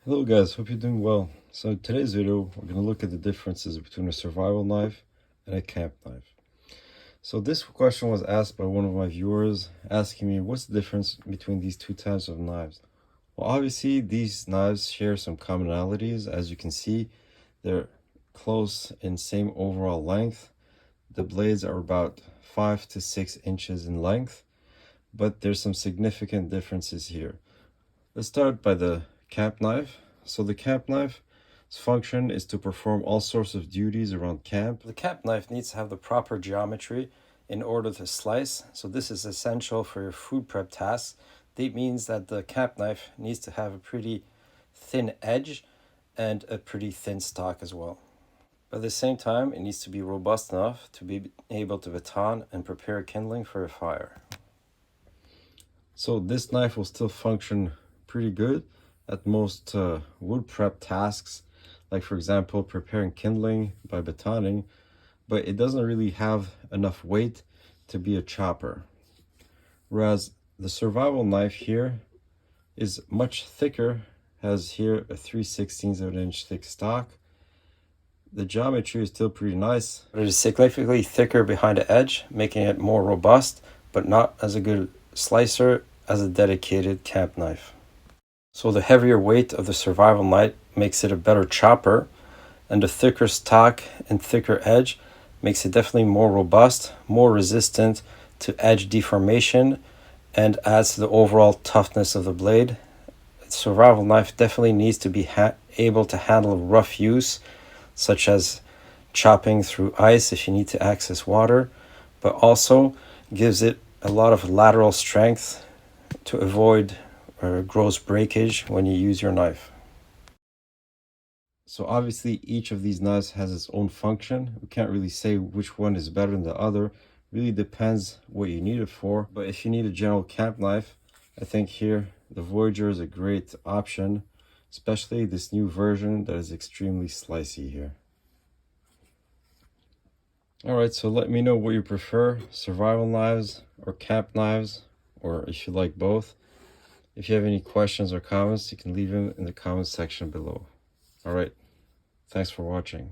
Hello guys, hope you're doing well. So in today's video, we're going to look at the differences between a survival knife and a camp knife. So this question was asked by one of my viewers, asking me what's the difference between these two types of knives. Well, obviously these knives share some commonalities. As you can see, they're close in same overall length. The blades are about 5 to 6 inches in length, but there's some significant differences here. Let's start by the camp knife. So the camp knife's function is to perform all sorts of duties around camp. The camp knife needs to have the proper geometry in order to slice. So this is essential for your food prep tasks. That means that the camp knife needs to have a pretty thin edge and a pretty thin stock as well. But at the same time, it needs to be robust enough to be able to baton and prepare kindling for a fire. So this knife will still function pretty good at most wood prep tasks, like for example preparing kindling by batoning, but it doesn't really have enough weight to be a chopper. Whereas the survival knife here is much thicker, has here a 3/16 of an inch thick stock. The geometry is still pretty nice, but it is significantly thicker behind the edge, making it more robust, but not as a good slicer as a dedicated camp knife. So the heavier weight of the survival knife makes it a better chopper, and the thicker stock and thicker edge makes it definitely more robust, more resistant to edge deformation, and adds to the overall toughness of the blade. The survival knife definitely needs to be able to handle rough use, such as chopping through ice if you need to access water, but also gives it a lot of lateral strength to avoid gross breakage when you use your knife. So obviously each of these knives has its own function. We can't really say which one is better than the other. Really depends what you need it for. But if you need a general camp knife, I think here the Voyager is a great option, especially this new version that is extremely slicey here. Alright, so let me know what you prefer, survival knives or camp knives, or if you like both. If you have any questions or comments, you can leave them in the comments section below. Alright, thanks for watching.